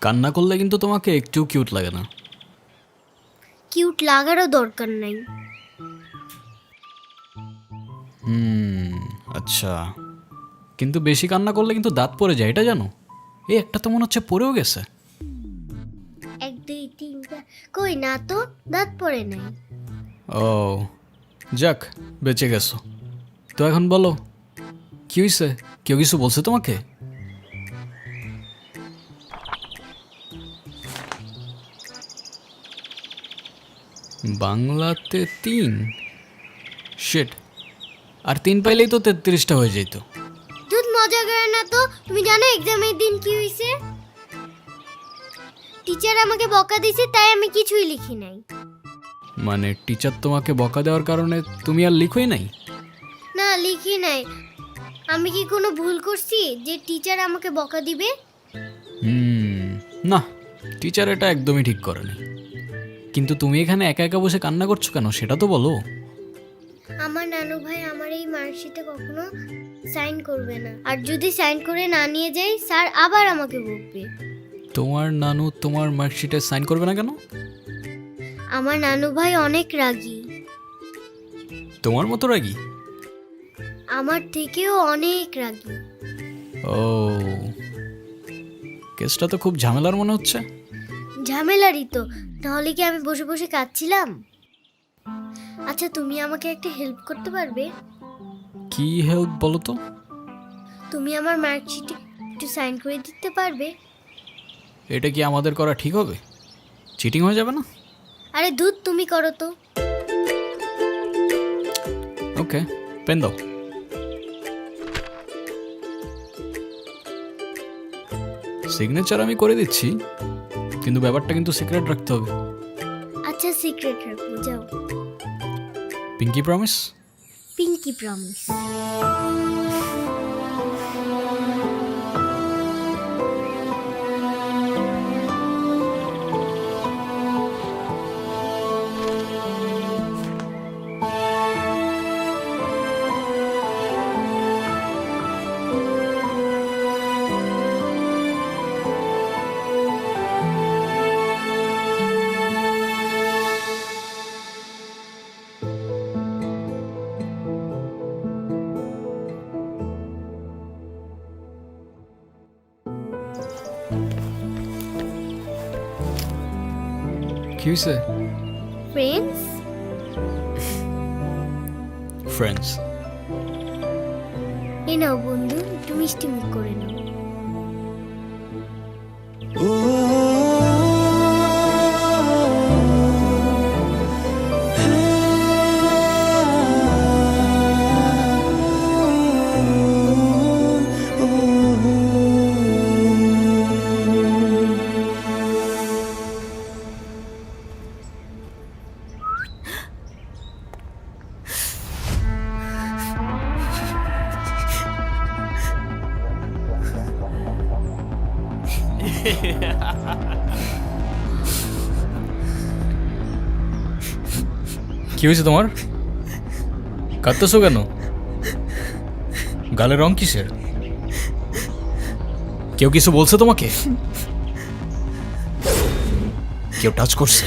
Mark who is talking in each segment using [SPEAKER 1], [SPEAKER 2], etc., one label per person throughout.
[SPEAKER 1] কান্না করলে কিন্তু তোমাকে একটু কিউট লাগে না।
[SPEAKER 2] কিউট লাগারও দরকার নাই।
[SPEAKER 1] আচ্ছা, কিন্তু বেশি কান্না করলে কিন্তু দাঁত পড়ে যায়, এটা জানো? এই একটা তো মনে হচ্ছে পড়েও গেছে।
[SPEAKER 2] 1 2 3 4 কই না তো, দাঁত পড়ে নাই।
[SPEAKER 1] ও যাক, বেঁচে গেছো। তো এখন বলো কি হয়েছে? কেউ কিছু বলছে তোমাকে? বাংলাতে 3 শিট, আর 3 পাইলেই তো 33টা হয়ে যেত।
[SPEAKER 2] দুধ মজা করে না তো। তুমি জানো এক্সামের দিন কি হয়েছে? টিচার আমাকে বকা দিয়েছে, তাই আমি কিছুই লিখি নাই।
[SPEAKER 1] মানে টিচার তোমাকে বকা দেওয়ার কারণে তুমি আর লিখোই নাই?
[SPEAKER 2] না, লিখি নাই। আমি কি কোনো ভুল করছি যে টিচার আমাকে বকা দিবে?
[SPEAKER 1] না, টিচার এটা একদমই ঠিক করেনি। কিন্তু তুমি এখানে একা একা বসে কান্না করছো কেন, সেটা তো বলো।
[SPEAKER 2] আমার নানু ভাই আমার এই মার্কশিটে কখনো সাইন করবে না, আর যদি সাইন করে না নিয়ে যাই স্যার আবার আমাকে বকবে।
[SPEAKER 1] তোমার নানু তোমার মার্কশিটে সাইন করবে না কেন?
[SPEAKER 2] আমার নানু ভাই অনেক রাগী,
[SPEAKER 1] তোমার মতো রাগী?
[SPEAKER 2] আমার থেকেও অনেক রাগী।
[SPEAKER 1] ও, কেসটা তো খুব ঝামেলার মনে হচ্ছে।
[SPEAKER 2] ঝামেলারই তো, তাহলে কি আমি বসে বসে কাঁদছিলাম? আচ্ছা, তুমি আমাকে একটা হেল্প করতে পারবে?
[SPEAKER 1] কি হেল্প বলো তো?
[SPEAKER 2] তুমি আমার মার্কশিটে একটু সাইন করে দিতে পারবে?
[SPEAKER 1] এটা কি আমাদের করা ঠিক হবে? চিটিং হয়ে যাবে না?
[SPEAKER 2] আরে দুধ, তুমি করো তো।
[SPEAKER 1] ওকে, পেন দাও। সিগনেচার আমি করে দিচ্ছি, কিন্তু ব্যাপারটা কিন্তু সিক্রেট রাখতে হবে।
[SPEAKER 2] আচ্ছা, সিক্রেট রাখবো, যাও।
[SPEAKER 1] Pinky promise?
[SPEAKER 2] Pinky promise.
[SPEAKER 1] কি হয়েছে?
[SPEAKER 2] ফ্রেন্ডস?
[SPEAKER 1] ফ্রেন্ডস?
[SPEAKER 2] এই নাও বন্ধু, একটু মিষ্টি মুখ করে নাও।
[SPEAKER 1] কি হয়েছে তোমার? কাঁদতেছো কেন? গালের রং কিসের? কেউ কিছু বলছে তোমাকে? কেউ টাচ করছে?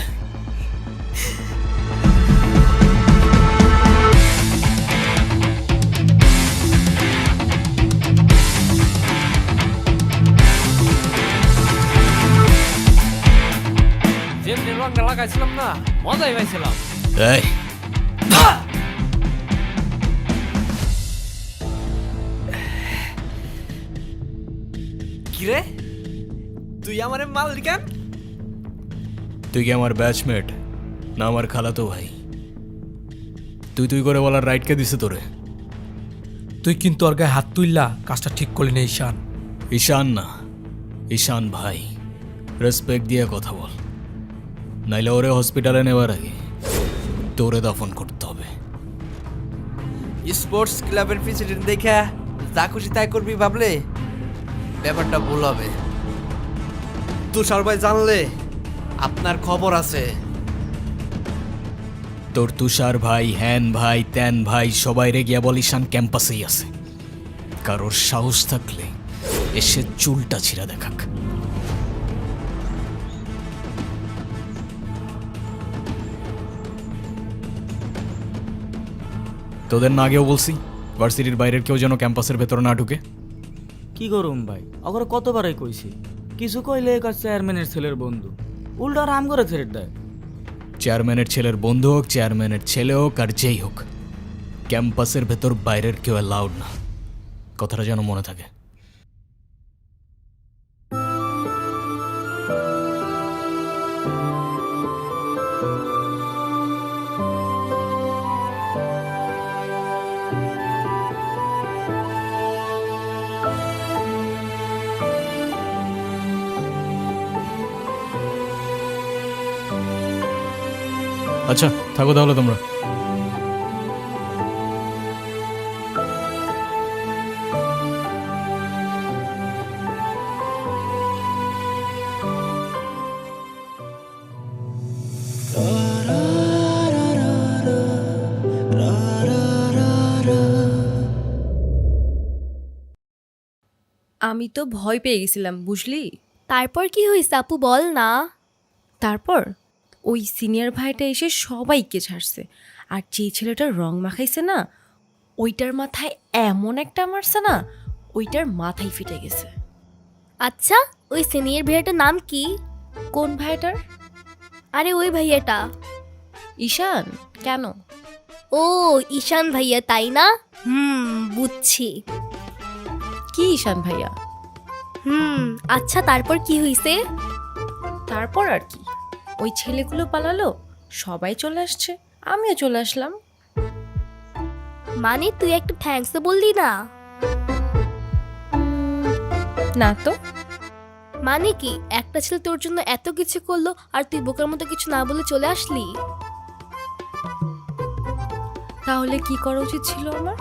[SPEAKER 3] যেমনি রংটা লাগাইছিলাম না, মজাই পাইছিলাম।
[SPEAKER 1] এই,
[SPEAKER 3] কিরে তুই আমারে মারলি কেন?
[SPEAKER 1] তুই কি আমার ব্যাচমেট না আমার খালাতো ভাই? তুই তুই করে বলার রাইট কে দিছে তোরে?
[SPEAKER 4] তুই কিন্তু ওর গায়ে হাত তুললা কাজটা ঠিক করলি না ঈশান।
[SPEAKER 1] ঈশান না, ঈশান ভাই। রেসপেক্ট দিয়ে কথা বল, নাইলে ওরে হসপিটালে নেওয়ার আগে তোরে দাফন করতে হবে।
[SPEAKER 3] স্পোর্টস ক্লাবের প্রেসিডেন্ট দেখা যা খুশি তাই করবি ভাবলে ব্যাপারটা ভুল হবে। তুষার ভাই জানলে আপনার খবর আছে।
[SPEAKER 1] তোর তুষার ভাই, হ্যান ভাই, ত্যান ভাই সবাই রে গিয়া বল ঈশান ক্যাম্পাসেই আছে। কারোর সাহস থাকলে এসে চুলটা ছিঁড়া দেখাক। তোদের না আগেও বলছি ভার্সিটির বাইরের কেউ যেন ক্যাম্পাসের ভেতরে না ঢুকে।
[SPEAKER 5] কি করুম ভাই, অগর কতবারই কইছি, কিছু কইলে কাজ চেয়ারম্যানের ছেলের বন্ধু, উল্টা রাম করে ছেড়ে দেয়।
[SPEAKER 1] চেয়ারম্যানের ছেলের বন্ধু হোক, চেয়ারম্যানের ছেলে হোক, আর যেই হোক, ক্যাম্পাসের ভেতর বাইরের কেউ অ্যালাউড না। কথাটা যেন মনে থাকে। আচ্ছা থাকো তাহলে তোমরা।
[SPEAKER 6] আমি তো ভয় পেয়ে গেছিলাম বুঝলি।
[SPEAKER 2] তারপর কি হয়েছে আপু বল না।
[SPEAKER 6] তারপর ওই সিনিয়র ভাইটা এসে সবাইকে ছাড়ছে, আর যেই ছেলেটার রং মাখাইছে না ওইটার মাথায় এমন একটা মারছে না, ওইটার মাথায় ফিটে গেছে।
[SPEAKER 2] আচ্ছা ওই সিনিয়র ভাইয়াটার নাম কি?
[SPEAKER 6] কোন ভাইটার?
[SPEAKER 2] আরে ওই ভাইয়াটা।
[SPEAKER 6] ঈশান। কেন?
[SPEAKER 2] ও ঈশান ভাইয়া তাই না? বুঝছি।
[SPEAKER 6] কি ঈশান ভাইয়া?
[SPEAKER 2] আচ্ছা তারপর কি হয়েছে?
[SPEAKER 6] তারপর আর কি, ওই ছেলেগুলো পালালো, সবাই চলে আসছে, আমিও চলে আসলাম।
[SPEAKER 2] মানে তুই একটা থ্যাঙ্কস বললি না?
[SPEAKER 6] না তো।
[SPEAKER 2] মানে কি একটা ছেলে তোর জন্য এত কিছু করলো আর তুই বোকার মতো কিছু না বলে চলে আসলি?
[SPEAKER 6] তাহলে কি করা উচিত ছিল আমার?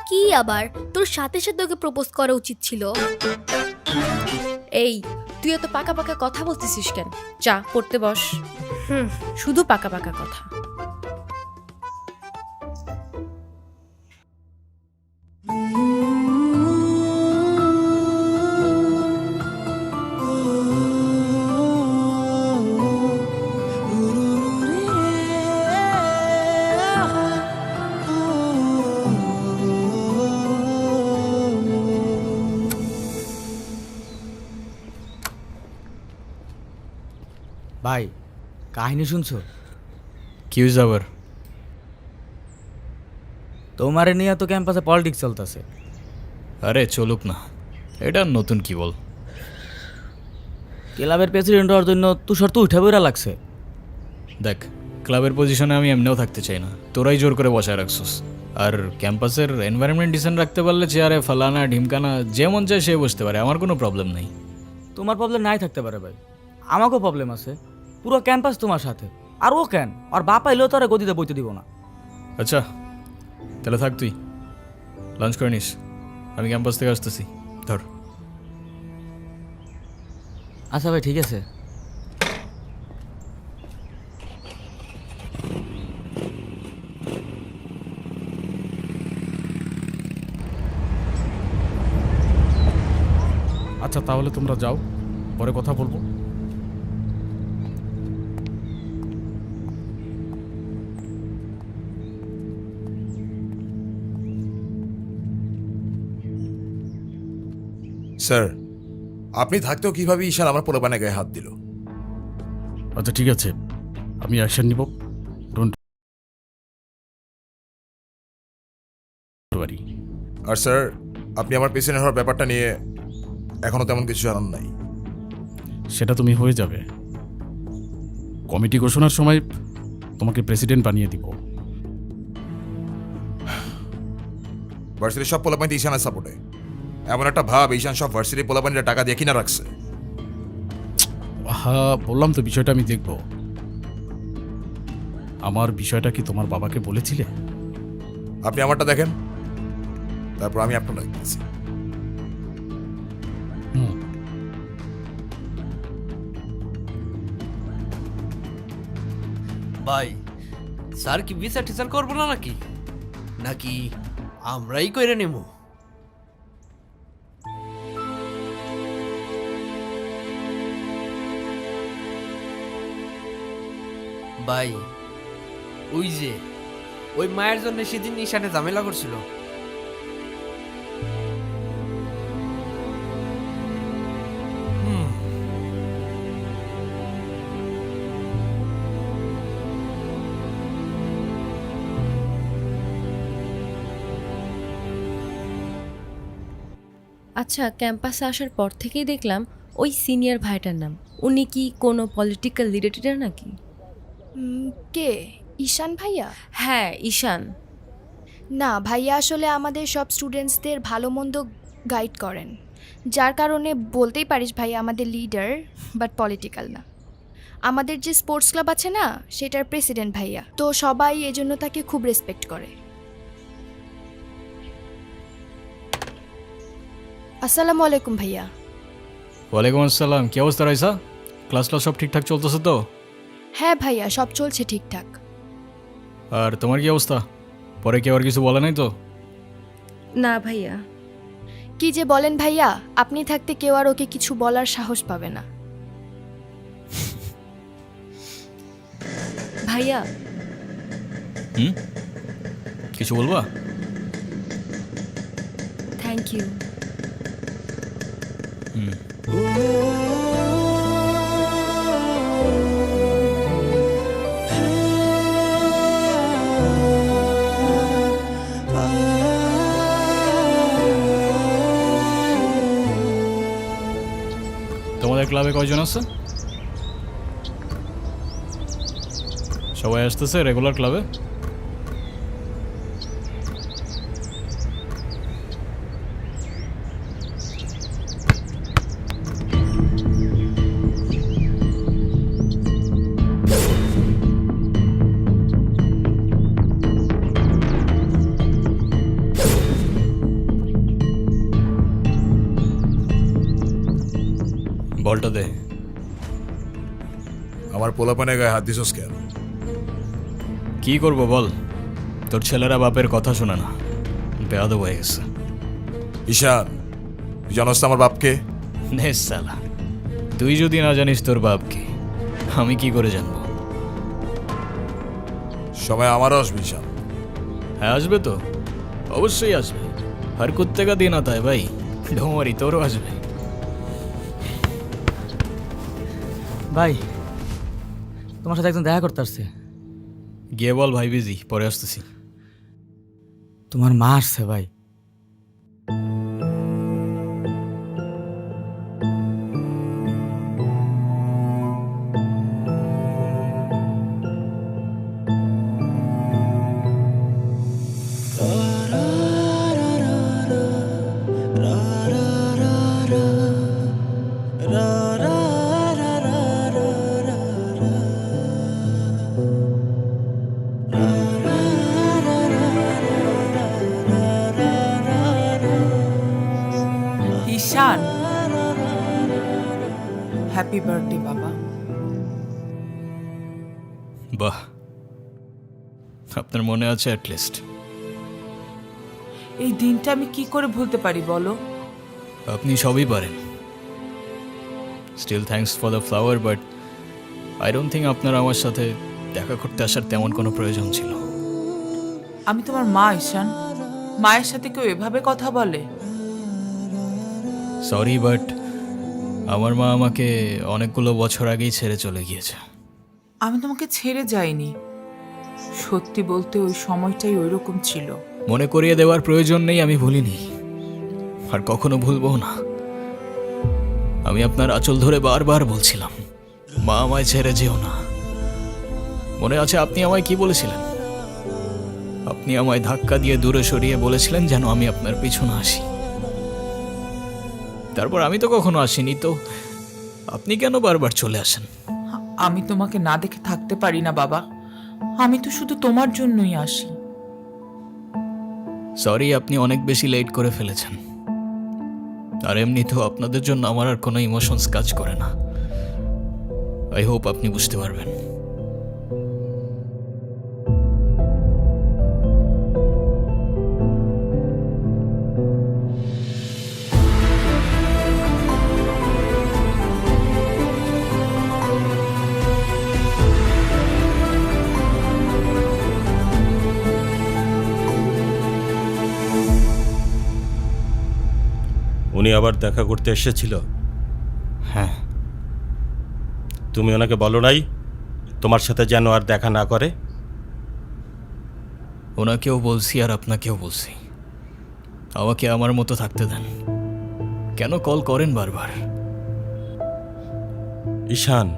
[SPEAKER 2] কি আবার, তোর সাথে সাথে ওকে প্রপোজ করা উচিত ছিল।
[SPEAKER 6] এই তুই এত পাকা পাকা কথা বলতেছিস কেন? যা পড়তে বস।
[SPEAKER 2] হুম।
[SPEAKER 6] শুধু পাকা পাকা কথা।
[SPEAKER 5] ভাই কাহিনী শুনছো?
[SPEAKER 1] কি হয়েছে আবার?
[SPEAKER 5] তোমারে নিয়ে তো ক্যাম্পাসে পলিটিক্স চলতেছে।
[SPEAKER 1] আরে চলুক না, এটা নতুন কি বল।
[SPEAKER 5] ক্লাবের প্রেসিডেন্ট হওয়ার জন্য তুষার তো উঠে বইরা লাগছে।
[SPEAKER 1] দেখ, ক্লাবের পজিশনে আমি এমনিও থাকতে চাই না, তোরাই জোর করে বসায় রাখছিস। আর ক্যাম্পাসের এনভায়রনমেন্ট ডিসেন্ট রাখতে পারলে চেয়ারে ফালানা ঢিমকানা যে মন চায় সে বসতে পারে, আমার কোনো প্রবলেম নেই।
[SPEAKER 5] তোমার প্রবলেম নাই থাকতে পারে ভাই, আমাকেও প্রবলেম আছে। পুরো ক্যাম্পাস তোমার সাথে, আর ও কেন, আর বাপ আইলেও তো আর গদিতে বইতে দিব না।
[SPEAKER 1] আচ্ছা তাহলে থাক, তুই লাঞ্চ করে নিস, আমি ক্যাম্পাস থেকে আসতেছি। ধর।
[SPEAKER 5] আচ্ছা ভাই ঠিক আছে।
[SPEAKER 4] আচ্ছা তাহলে তোমরা যাও, পরে কথা বলবো।
[SPEAKER 7] স্যার, আপনি থাকতেও কিভাবে ঈশান আমার পোলাপানের গায়ে হাত দিল?
[SPEAKER 4] আচ্ছা ঠিক আছে, আমি অ্যাকশন নিব। Don't worry.
[SPEAKER 7] আর স্যার, আপনি আমার পেছনে হওয়ার ব্যাপারটা নিয়ে এখনো তেমন কিছু জানান নাই।
[SPEAKER 4] সেটা তুমি হয়ে যাবে। কমিটি ঘোষণার সময় তোমাকে প্রেসিডেন্ট বানিয়ে দিব।
[SPEAKER 7] ভার্সিটির সব পোলাপানি ঈশানের সাপোর্টে। এমন একটা ভাব ঈশান সব ভার্সিটির পোলাপানিরা টাকা দিয়ে কিনা রাখছে।
[SPEAKER 4] হ্যাঁ, বললাম তো বিষয়টা আমি দেখব। আমার বিষয়টা কি তোমার বাবাকে বলেছিলে?
[SPEAKER 7] আপনি আমারটা দেখেন, তারপর আমি আপনার দেখতেছি।
[SPEAKER 3] ভাই, স্যার কি বিচার টিচার করবো না নাকি নাকি আমরাই কইরে নেব? ভাই, ওই যে ওই মায়ের জন্য সেদিন ঈশানে ঝামেলা করছিল।
[SPEAKER 6] আচ্ছা, ক্যাম্পাসে আসার পর থেকেই দেখলাম ওই সিনিয়র ভাইটার নাম। উনি কি কোনো পলিটিক্যাল রিলেটেড নাকি?
[SPEAKER 8] কে? ঈশান ভাইয়া?
[SPEAKER 6] হ্যাঁ, ঈশান।
[SPEAKER 8] না, ভাইয়া আসলে আমাদের সব স্টুডেন্টসদের ভালো মন্দ গাইড করেন, যার কারণে বলতেই পারিস ভাইয়া আমাদের লিডার, বাট পলিটিক্যাল না। আমাদের যে স্পোর্টস ক্লাব আছে না, সেটার প্রেসিডেন্ট ভাইয়া, তো সবাই এজন্য তাকে খুব রেসপেক্ট করে। আসসালামু আলাইকুম ভাইয়া।
[SPEAKER 1] ওয়ালাইকুম আসসালাম। কি অবস্থা রাইসা? ক্লাস সব ঠিকঠাক চলতেছে তো?
[SPEAKER 8] হ্যাঁ ভাইয়া, সব চলছে ঠিকঠাক।
[SPEAKER 1] আর তোমার কি অবস্থা? পরে কেউ আর কিছু বলে নাই তো?
[SPEAKER 6] না ভাইয়া।
[SPEAKER 8] কি যে বলেন ভাইয়া, আপনি থাকতে কেউ আর ওকে কিছু বলার সাহস পাবে না।
[SPEAKER 6] ভাইয়া,
[SPEAKER 1] কিছু বলবা?
[SPEAKER 6] Thank you.
[SPEAKER 1] তোমাদের ক্লাবে কয়জন আছে? সবাই আসতেছে রেগুলার ক্লাবে? বলটা দে।
[SPEAKER 7] আমার পোলাপানের গায়ে হাত দিছস কেন?
[SPEAKER 1] কি করব বল, তোর ছেলেরা বাপের কথা শোনে না, বেয়াদব হয়ে গেছে।
[SPEAKER 7] ঈশান, তুই জানোস তো আমার বাপকে?
[SPEAKER 1] নে সালা, তুই যদি না জানিস তোর বাপকে, আমি কি করে জানবো?
[SPEAKER 7] সময় আমারও আসবে ঈশান।
[SPEAKER 1] হ্যাঁ আসবে তো, অবশ্যই আসবে। হর কুত্তে কা দিন আতা হ্যায় ভাই, ডোমারি তোরও আসবে।
[SPEAKER 5] ভাই, তোমার সাথে একজন দেখা করতে আসছে।
[SPEAKER 1] গিয়ে বল ভাই বিজি, পরে আসতেছি।
[SPEAKER 5] তোমার মা আসছে ভাই।
[SPEAKER 9] ঈশান, হ্যাপি বার্থডে বাবা।
[SPEAKER 1] বাহ, আপনার মনে আছে অ্যাটলিস্ট।
[SPEAKER 9] এই দিনটা আমি কি করে ভুলতে পারি বলো?
[SPEAKER 1] আপনি সবই পারেন। Still thanks for the flower, but I don't think আপনার আমার সাথে দেখা করতে আসার তেমন কোনো প্রয়োজন ছিল।
[SPEAKER 9] আমি তোমার মা ঈশান, মায়ের সাথে কেউ এভাবে কথা বলে?
[SPEAKER 1] সরি, বাট আমার মা আমাকে অনেকগুলো বছর আগেই ছেড়ে চলে গিয়েছে।
[SPEAKER 9] আমি তোমাকে ছেড়ে যাইনি, সত্যি বলতে ওই সময়টাই ওইরকম ছিল।
[SPEAKER 1] মনে করিয়ে দেওয়ার প্রয়োজন নেই, আমি ভুলিনি আর কখনো ভুলবো না। আমি আপনার আঁচল ধরে বারবার বলছিলাম, মা আমায় ছেড়ে যেও না। মনে আছে আপনি আমায় কি বলেছিলেন? আপনি আমায় ধাক্কা দিয়ে দূরে সরিয়ে বলেছিলেন যেন আমি আপনার পিছনে আসি। তারপর আমি তো কখনো আসিনি, তো আপনি কেন বারবার চলে আসেন?
[SPEAKER 9] আমি তোমাকে না দেখে থাকতে পারি না বাবা, আমি তো শুধু তোমার জন্যই আসি।
[SPEAKER 1] সরি, আপনি অনেক বেশি লেট করে ফেলেছেন। আর এমনিতেও আপনাদের জন্য আমার আর কোনো ইমোশনস কাজ করে না। আই হোপ আপনি বুঝতে পারবেন।
[SPEAKER 10] উনি আবার দেখা করতে এসেছিল?
[SPEAKER 1] হ্যাঁ।
[SPEAKER 10] তুমি ওনাকে বলো নাই তোমার সাথে যেন আর দেখা না করে?
[SPEAKER 1] ওনাকেও বলছি আর আপনাকেও বলছি, আমাকে আমার মতো থাকতে দেন। কেন কল করেন বারবার?
[SPEAKER 10] ঈশান,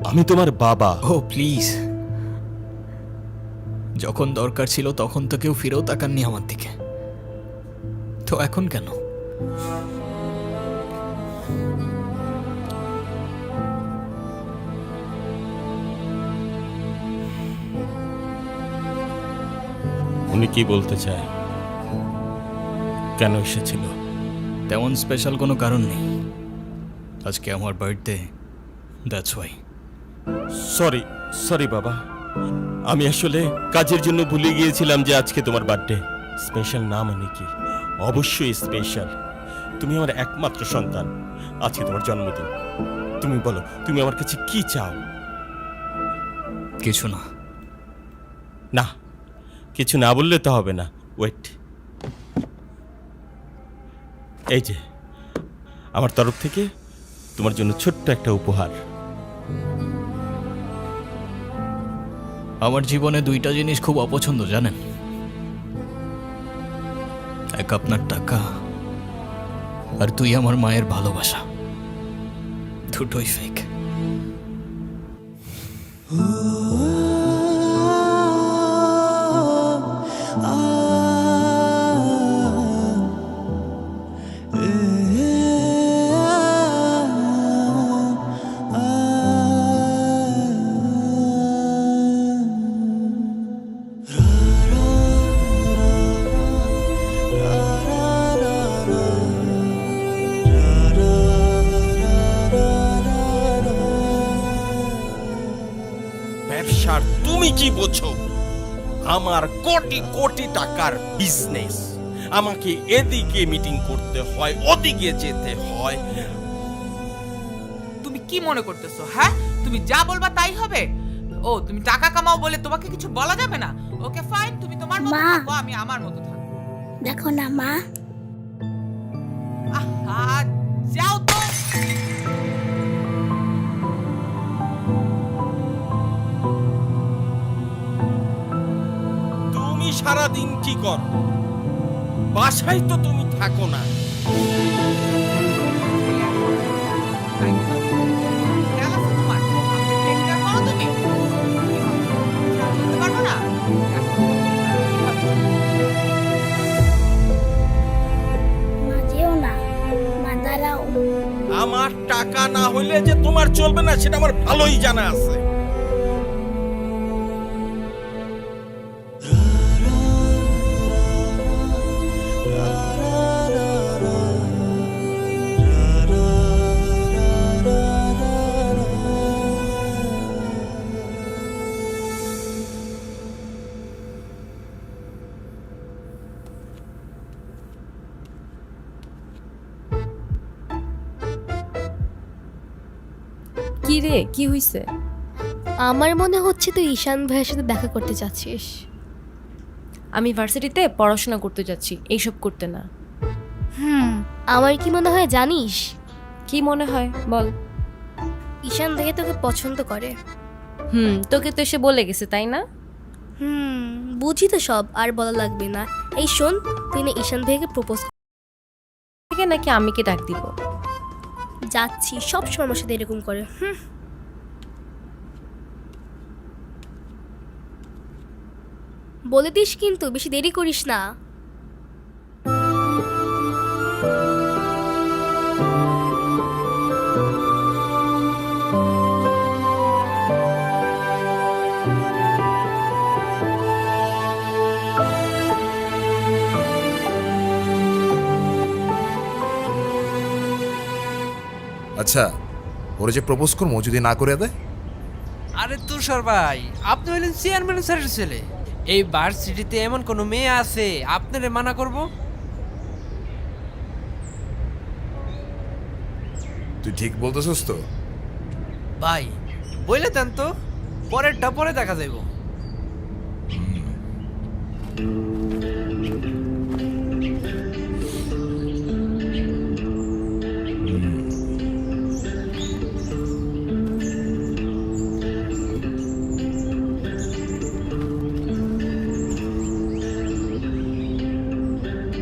[SPEAKER 10] আমি তোমার বাবা।
[SPEAKER 1] ও প্লিজ, যখন দরকার ছিল তখন তো কেউ ফিরেও তাকাননি আমার দিকে, তো এখন কেন?
[SPEAKER 10] উনি কি বলতে চায়? কেন এসেছিল?
[SPEAKER 1] তেমন স্পেশাল কোনো কারণ নেই, আজকে আমার birthday, that's why.
[SPEAKER 10] Sorry sorry বাবা, আমি আসলে কাজের জন্য ভুলে গিয়েছিলাম যে আজকে তোমার বার্থডে। স্পেশাল না মানে কি? অবশ্যই স্পেশাল। তুমি আমার একমাত্র সন্তান, আজকে তোমার জন্মদিন। তুমি বলো, তুমি আমার কাছে কি চাও?
[SPEAKER 1] কিছু না।
[SPEAKER 10] না, কিছু না বললে তো হবে না। ওয়েট, এই যে আমার তরফ থেকে তোমার জন্য ছোট্ট একটা উপহার।
[SPEAKER 1] আমার জীবনে দুইটা জিনিস খুব অপছন্দ জানেন, এক আপনার টাকা আর তুই আমার মায়ের ভালোবাসা, দুটোই ফেক।
[SPEAKER 10] ব্যবসার তুমি কি বোঝো? আমার কোটি কোটি টাকার বিজনেস, আমাকে এদিকে মিটিং করতে হয়, ওদিকে যেতে হয়।
[SPEAKER 9] তুমি কি মনে করতেছো? হ্যাঁ, তুমি যা বলবা তাই হবে? ও, তুমি টাকা কামাও বলে তোমাকে কিছু বলা যাবে না? ওকে ফাইন, তুমি তোমার মতো
[SPEAKER 2] মা।
[SPEAKER 9] থাকো, আমি আমার মতো থাকবো।
[SPEAKER 2] দেখো না মা,
[SPEAKER 9] আহা, যাও তো।
[SPEAKER 10] তুমি সারাদিন কি কর? বাসায় তো তুমি থাকো না।
[SPEAKER 9] খেয়াল আছে তোমার? আমাকে take care করো তুমি? বলতে পারবো না?
[SPEAKER 2] মা যেও না, মা দাঁড়াও।
[SPEAKER 10] আমার টাকা না হইলে যে তোমার চলবে না সেটা আমার ভালোই জানা আছে।
[SPEAKER 6] কি রে, কি হইছে?
[SPEAKER 2] আমার মনে হচ্ছে তুই ঈশান ভাইয়ের সাথে দেখা করতে চাচ্ছিস।
[SPEAKER 6] আমি ভার্সিটিতে পড়াশোনা করতে যাচ্ছি, এইসব করতে না।
[SPEAKER 2] আমার কি মনে হয় জানিস?
[SPEAKER 6] কি মনে হয় বল।
[SPEAKER 2] ঈশান ভাইয়া তোকে পছন্দ করে।
[SPEAKER 6] তোকে তো এসে বলে গেছে তাই না?
[SPEAKER 2] বুঝি তো সব, আর বলা লাগবে না। এই শোন, তুই না ঈশান ভাইয়াকে প্রপোজ
[SPEAKER 6] থেকে নাকি আমিকে ডাক দিব?
[SPEAKER 2] যাচ্ছি, সব সময় আমার সাথে এরকম করে। বলে দিস কিন্তু, বেশি দেরি করিস না।
[SPEAKER 7] আচ্ছা, ওরে যে প্রপোজ করবো যদি না করে দেয়?
[SPEAKER 3] আরে তুষার ভাই, আপনি হলেন চেয়ারম্যান স্যারের ছেলে। এই ভার্সিটিতে এমন কোনো মেয়ে আছে আপনারে মানা করব?
[SPEAKER 7] তুই ঠিক বলতেছস তো?
[SPEAKER 3] ভাই বইলে দেন তো, পরেরটা পরে দেখা যাইব।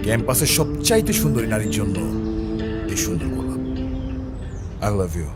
[SPEAKER 7] ক্যাম্পাসের সবচাইতে সুন্দরী নারীর জন্য এই সুন্দর গোলাপ। I love you.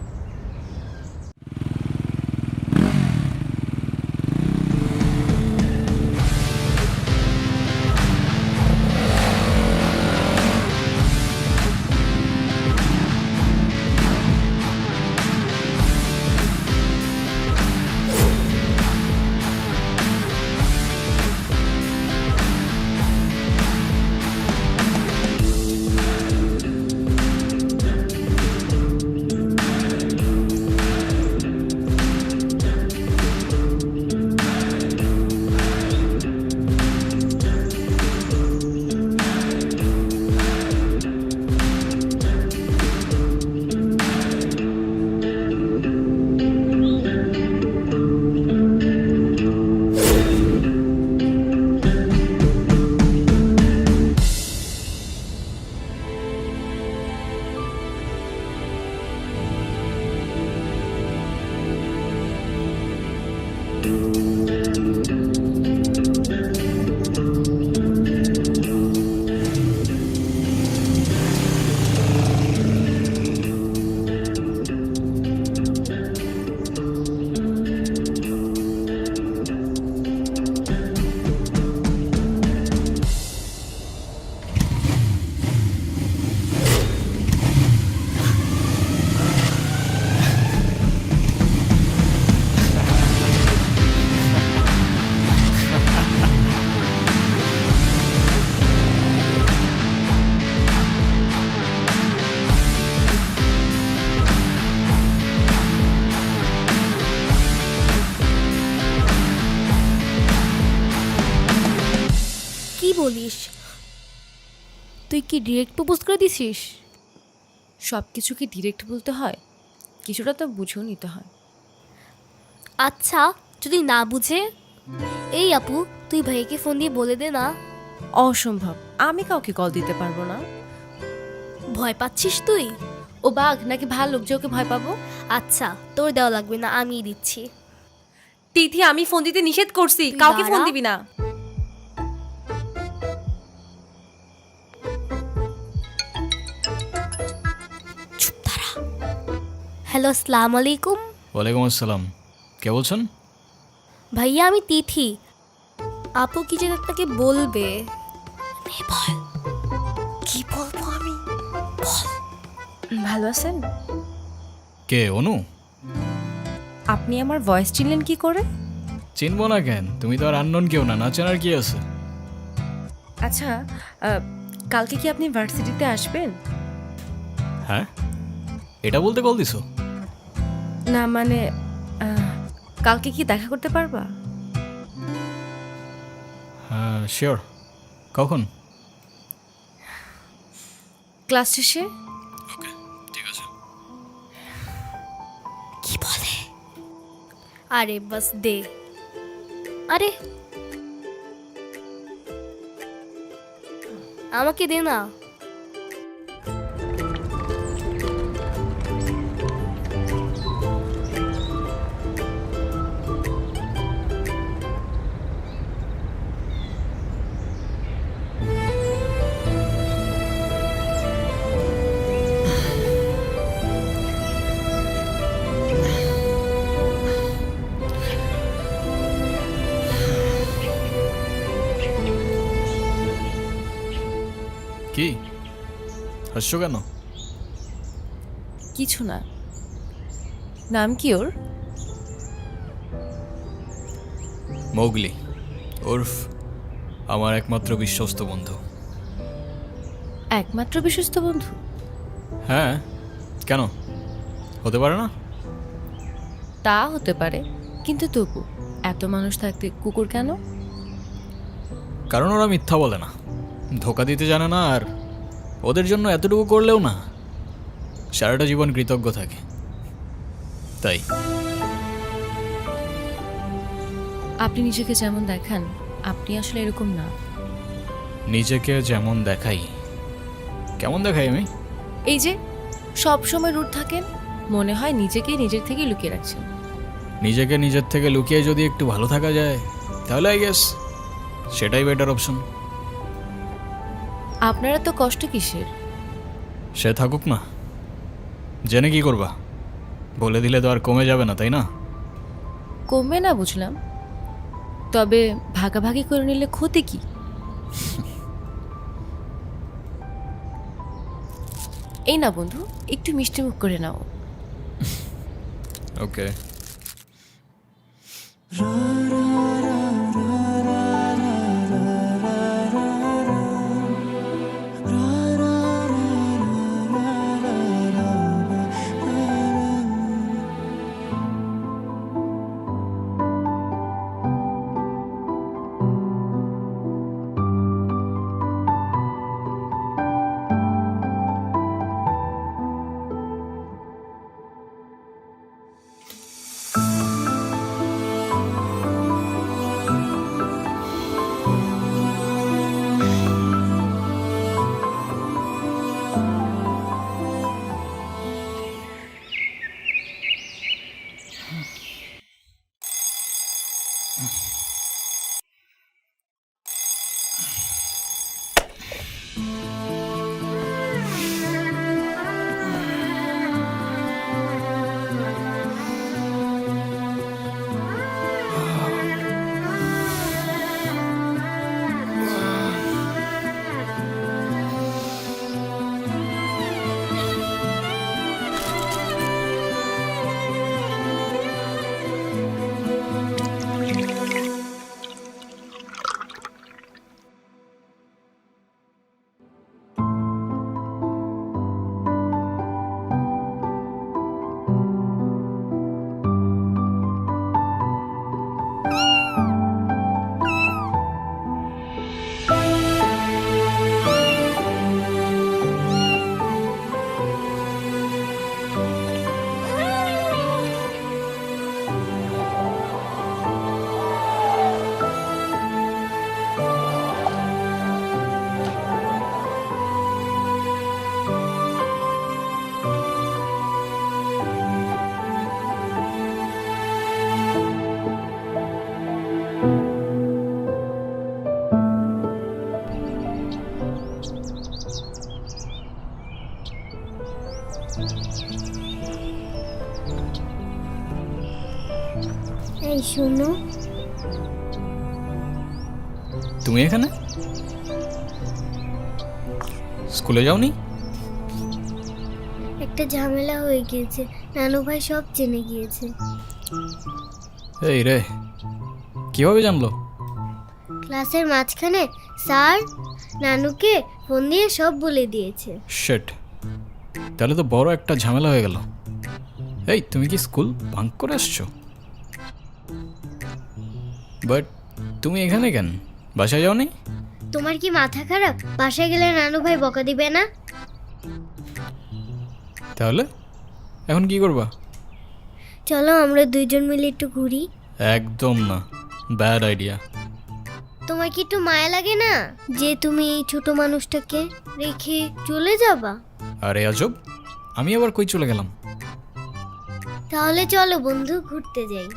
[SPEAKER 2] বলিস? তুই কি ডিরেক্ট প্রপোজ করে দিছিস?
[SPEAKER 6] সব কিছু কি ডিরেক্ট বলতে হয়? কিছুটা তো বুঝেও নিতে হয়।
[SPEAKER 2] আচ্ছা, যদি না বুঝে? এই আপু, তুই ভাইকে ফোন দিয়ে বলে দে না।
[SPEAKER 6] অসম্ভব, আমি কাউকে কল দিতে পারবো না।
[SPEAKER 2] ভয় পাচ্ছিস তুই?
[SPEAKER 6] ও বাঘ নাকি ভাল্লুক যে ওকে ভয় পাবো?
[SPEAKER 2] আচ্ছা, তোর দেওয়া লাগবে না, আমিই দিচ্ছি।
[SPEAKER 6] তিথি, আমি ফোন দিতে নিষেধ করছি,
[SPEAKER 2] তুই
[SPEAKER 6] কাউকে ফোন
[SPEAKER 2] দাঁড়া।
[SPEAKER 6] দিবি না।
[SPEAKER 2] হ্যালো, আসসালামু আলাইকুম।
[SPEAKER 1] ওয়ালাইকুম আসসালাম। কে বলছেন?
[SPEAKER 2] ভাইয়া, আমি তিথি। আপু কি যেন আপনাকে বলবে। বল। কি বলবো আমি? বল।
[SPEAKER 6] ভালো আছেন?
[SPEAKER 1] কে? অনু?
[SPEAKER 6] আপনি আমার ভয়েস চিনলেন কি করে?
[SPEAKER 1] চিনবো না কেন? তুমি তো আর আননোন কেউ না, না চেনার কি আছে?
[SPEAKER 6] আচ্ছা, কালকে কি আপনি ভার্সিটিতে আসবেন?
[SPEAKER 1] হ্যাঁ, এটা বলতে কল দিছো?
[SPEAKER 6] না মানে, কালকে কি দেখা করতে পারবা?
[SPEAKER 1] হ্যাঁ, শিওর। কখন?
[SPEAKER 6] ক্লাস শেষে।
[SPEAKER 1] ওকে, ঠিক আছে।
[SPEAKER 2] কি বলে? আরে বাস দে। আরে আমাকে দে না।
[SPEAKER 1] হাসছো কেন?
[SPEAKER 6] কিছু না। নাম কি ওর?
[SPEAKER 1] মৌগলি, ওরফ আমার একমাত্র বিশ্বস্ত বন্ধু।
[SPEAKER 6] একমাত্র বিশ্বস্ত বন্ধু?
[SPEAKER 1] হ্যাঁ, কেন হতে পারে না?
[SPEAKER 6] তা হতে পারে, কিন্তু তবু এত মানুষ থাকতে কুকুর কেন?
[SPEAKER 1] কারণ ওরা মিথ্যা বলে না, ধোকা দিতে জানে না, আর ওদের জন্য এতটুকু করলেও না সারাটা জীবন কৃতজ্ঞ থাকে, তাই।
[SPEAKER 6] আপনি নিজেকে যেমন দেখান, আপনি আসলে এরকম না।
[SPEAKER 1] নিজেকে যেমন দেখাই? কেমন দেখাই আমি?
[SPEAKER 6] এই যে সব সময় রুট থাকেন, মনে হয় নিজেকে নিজের থেকে লুকিয়ে রাখছেন।
[SPEAKER 1] নিজেকে নিজের থেকে লুকিয়ে যদি একটু ভালো থাকা যায় তাহলে আই গেস সেটাই বেটার অপশন।
[SPEAKER 6] আপনারা তো কষ্ট কিসের?
[SPEAKER 1] সে থাকুক না, জেনে কি করবা? বলে দিলে তো আর কমে যাবে না, তাই না?
[SPEAKER 6] কমবে না বুঝলাম, তবে ভাগাভাগি করে নিলে ক্ষতি কি? এই না বন্ধু, একটু মিষ্টি মুখ করে নাও।
[SPEAKER 1] ওকে।
[SPEAKER 2] এই শোনো,
[SPEAKER 1] তুমি এখানে? স্কুলে যাওনি?
[SPEAKER 2] একটা ঝামেলা হয়ে গিয়েছে, নানু ভাই সব জেনে গিয়েছে।
[SPEAKER 1] এই রে, কিভাবে জানলো?
[SPEAKER 2] ক্লাসের মাঝখানে স্যার নানুকে ফোন দিয়ে সব বলে দিয়েছে।
[SPEAKER 1] শিট, তাহলে তো বড় একটা ঝামেলা হয়ে গেল। এই, তুমি কি স্কুল বাঙ্ক করে আসছো? বাট তুমি এখানে কেন? বাসায় যাওনি?
[SPEAKER 2] তোমার কি মাথা খারাপ? বাসায় গেলে নানু ভাই বকা দিবে না?
[SPEAKER 1] তাহলে এখন কি করবা?
[SPEAKER 2] চলো আমরা দুইজন মিলে একটু ঘুরি।
[SPEAKER 1] একদম না, ব্যাড আইডিয়া।
[SPEAKER 2] তোমার কি একটু মায়া লাগে না যে তুমি এই ছোট মানুষটাকে রেখে চলে যাবা?
[SPEAKER 1] আরে আজব, আমি আবার কই চলে গেলাম?
[SPEAKER 2] তাহলে চলো বন্ধু, ঘুরতে যাই।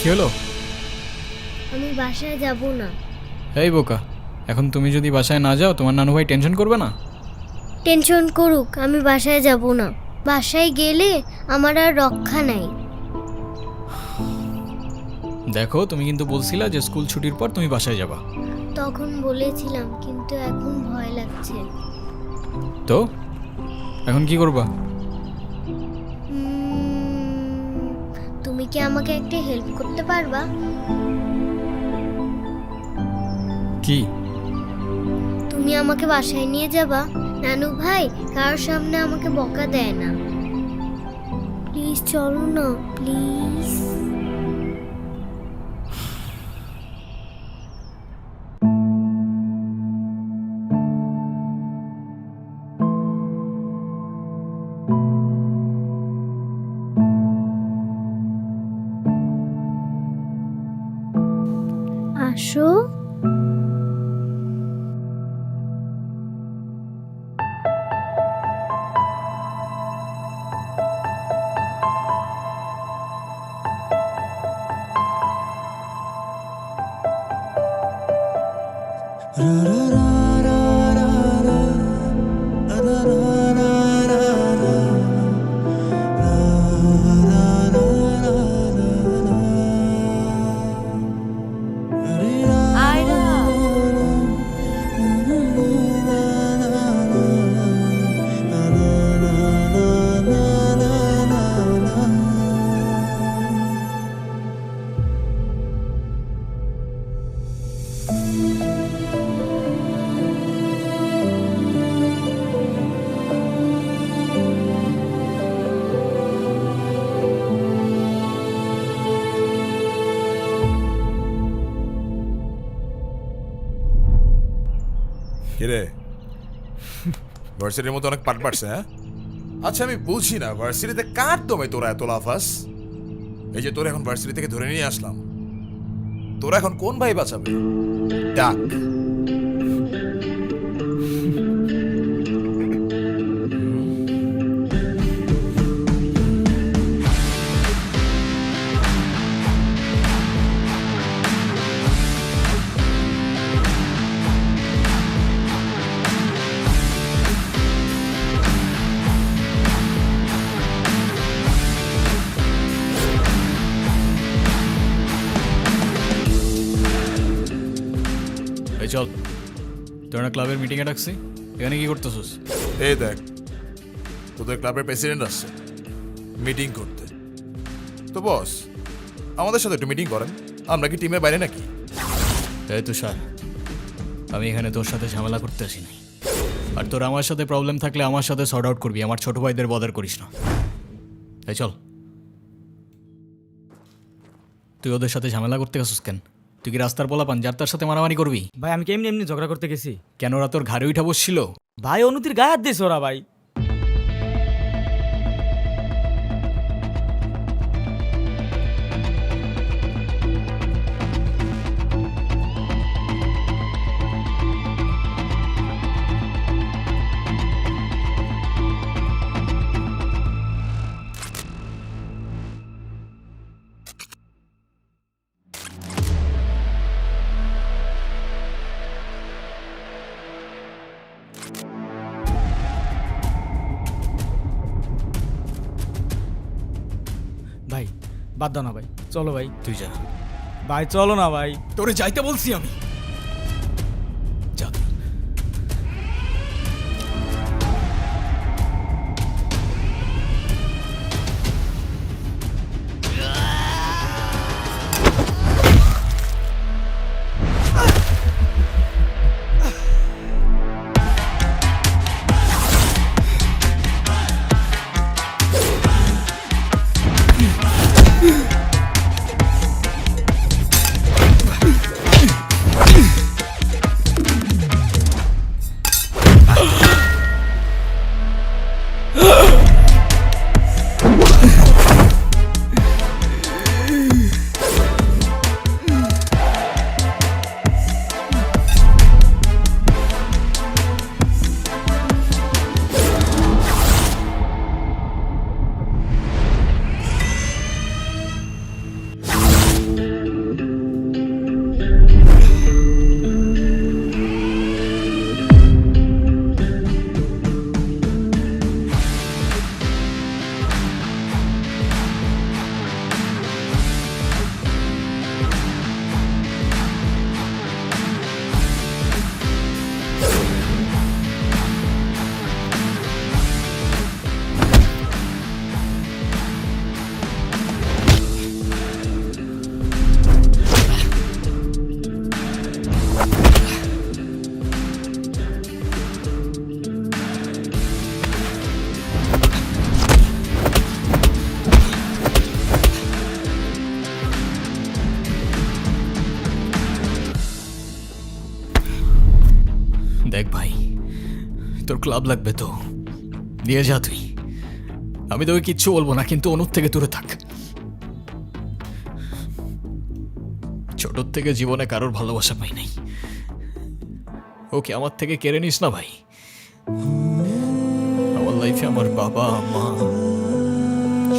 [SPEAKER 1] কি হলো?
[SPEAKER 2] আমি বাসায় যাব না।
[SPEAKER 1] এই বোকা, এখন তুমি যদি বাসায় না যাও তোমার নানু ভাই টেনশন করবে না?
[SPEAKER 2] টেনশন করুক, আমি বাসায় যাব না। বাসায় গেলে আমার আর রক্ষা নাই।
[SPEAKER 1] দেখো, তুমি কিন্তু বলছিলা যে স্কুল ছুটির পর তুমি বাসায় যাবা।
[SPEAKER 2] তখন বলেছিলাম, কিন্তু এখন ভয় লাগছে।
[SPEAKER 1] তো এখন কি করবা?
[SPEAKER 2] তুমি কি আমাকে একটা হেল্প করতে পারবা?
[SPEAKER 1] কি?
[SPEAKER 2] তুমি আমাকে বাসায় নিয়ে যাবা? নানু ভাই কারোর সামনে আমাকে বকা দেয় না। প্লিজ চলো না, প্লিজ। আসো।
[SPEAKER 7] কিরে, ভার্সিটির মতো অনেক পাট পাটছে, হ্যাঁ? আচ্ছা আমি বলছি না, ভার্সিটিতে কার দমে তোরা এত লাফাস? এই যে তোরা এখন ভার্সিটি থেকে ধরে নিয়ে আসলাম, তোরা এখন কোন ভাই বাঁচাবে? ডাক।
[SPEAKER 1] চল, তোরা ক্লাবের মিটিংয়ে ডাকছি, এখানে কি করতেছিস?
[SPEAKER 7] এই দেখ, তোদের ক্লাবের প্রেসিডেন্ট আসছে মিটিং করতে। তো বস, আমাদের সাথে একটু মিটিং করেন, আমরা কি টিমের বাইরে নাকি?
[SPEAKER 1] এই তুষার, আমি এখানে তোর সাথে ঝামেলা করতে আসি নাই। আর তোর আমার সাথে প্রবলেম থাকলে আমার সাথে সর্ট আউট করবি, আমার ছোট ভাইদের বদার করিস না। এই চল। তুই ওদের সাথে ঝামেলা করতে গেছিস কেন? তুই কি রাস্তার পোলাপান যার তার সাথে মারামারি করবি?
[SPEAKER 5] ভাই আমি কেমনি এমনি ঝগড়া করতে গেছি?
[SPEAKER 1] কেন ওরা তোর ঘাড়ে উঠা বসছিল?
[SPEAKER 5] ভাই অনুতির গায়ে হাত দিয়েছে ওরা ভাই। বাদ দাও না ভাই, চলো ভাই।
[SPEAKER 1] তুই যা।
[SPEAKER 5] ভাই চলো না ভাই।
[SPEAKER 1] তোরে যাইতে বলছি আমি। যা তুই। দেখ ভাই, তোর ক্লাব লাগবে তো দিয়ে যা তুই। আমি তোকে কিচ্ছু বলবো না, কিন্তু অনুর থেকে দূরে থাক। ছোটর থেকে জীবনে কারোর ভালোবাসা পাই নাই, ওকে আমার থেকে কেড়ে নিস না ভাই। আমার লাইফে আমার বাবা মা